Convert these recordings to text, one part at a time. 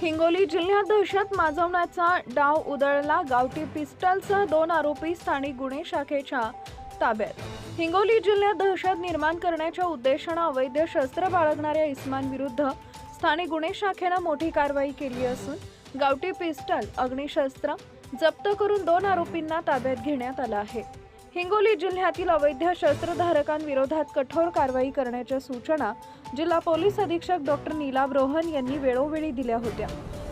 हिंगोली जिल्ह्यात दहशत माजवण्याचा डाव उधळला। गावठी पिस्टलसह 2 आरोपी स्थानिक गुन्हे शाखेच्या ताब्यात। हिंगोली जिल्ह्यात दहशत निर्माण करण्याच्या उद्देशाने अवैध शस्त्र बाळगणाऱ्या इसमांविरुद्ध स्थानिक गुन्हे शाखेने मोठी कारवाई केली असून गावठी पिस्टल, अग्निशस्त्र जप्त करून 2 आरोपींना ताब्यात घेण्यात आले आहे। हिंगोली जिल्ह्यातील अवैध शस्त्रधारकांविरोधात कठोर कारवाई करण्याच्या सूचना जिल्हा पोलीस अधीक्षक डॉक्टर नीलाभ रोहन यांनी वेळोवेळी दिल्या होत्या।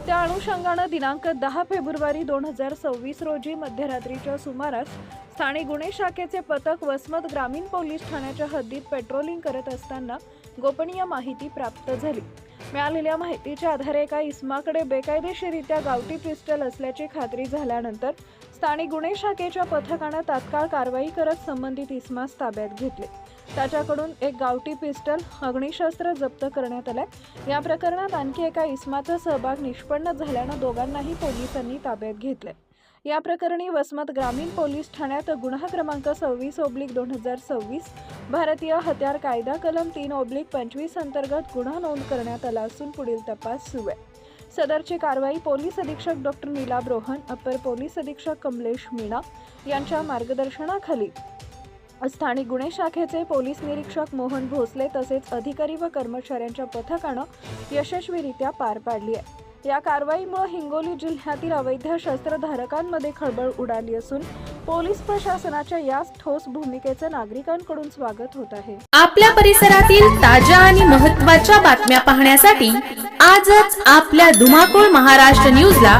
त्या अनुषंगाने दिनांक 10 फेब्रुवारी 2026 रोजी मध्यरात्रीच्या सुमारास स्थानिक गुन्हे शाखेचे पथक वसमत ग्रामीण पोलीस ठाण्याच्या हद्दीत पेट्रोलिंग करत असताना गोपनीय माहिती प्राप्त झाली। मिळालेल्या माहितीच्या आधारे एका इसमाकडे बेकायदेशीररित्या गावठी पिस्टल असल्याची खात्री झाल्यानंतर स्थानिक गुन्हे शाखेच्या पथकाने तात्काळ कारवाई करत संबंधित इसमास ताब्यात घेतले। त्याच्याकडून एक गावठी पिस्टल, अग्निशस्त्र जप्त करण्यात आले। या प्रकरणात आणखी एका इसमाचा सहभाग निष्पन्न झाल्याने दोघांनाही पोलिसांनी ताब्यात घेतले। या प्रकरणी वसमत ग्रामीण पोलीस ठाण्यात गुन्हा क्रमांक 26/2026 भारतीय हत्यार कायदा कलम 3/25 अंतर्गत गुन्हा नोंद करण्यात आला असून पुढील तपास सुरू आहे। सदरची कारवाई पोलीस अधीक्षक डॉक्टर नीलाभ रोहन, अपर पोलीस अधीक्षक कमलेश मीणा यांच्या मार्गदर्शनाखाली स्थानिक गुन्हे शाखेचे पोलीस निरीक्षक मोहन भोसले तसेच अधिकारी व कर्मचाऱ्यांच्या पथकाने यशस्वीरित्या पार पाडली आहे। या कारवाईमुळे हिंगोली जिल्ह्यातील अवैध शस्त्रधारकांमध्ये खळबळ उडाली असून पोलीस प्रशासनाच्या या ठोस भूमिकेचे नागरिकांकडून स्वागत होत आहे। आपल्या परिसरातील ताज्या आणि महत्त्वाच्या बातम्या पाहण्यासाठी आजच आपल्या धुमाकूळ महाराष्ट्र न्यूजला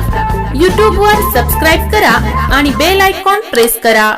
YouTube वर सबस्क्राइब करा आणि बेल आयकॉन प्रेस करा।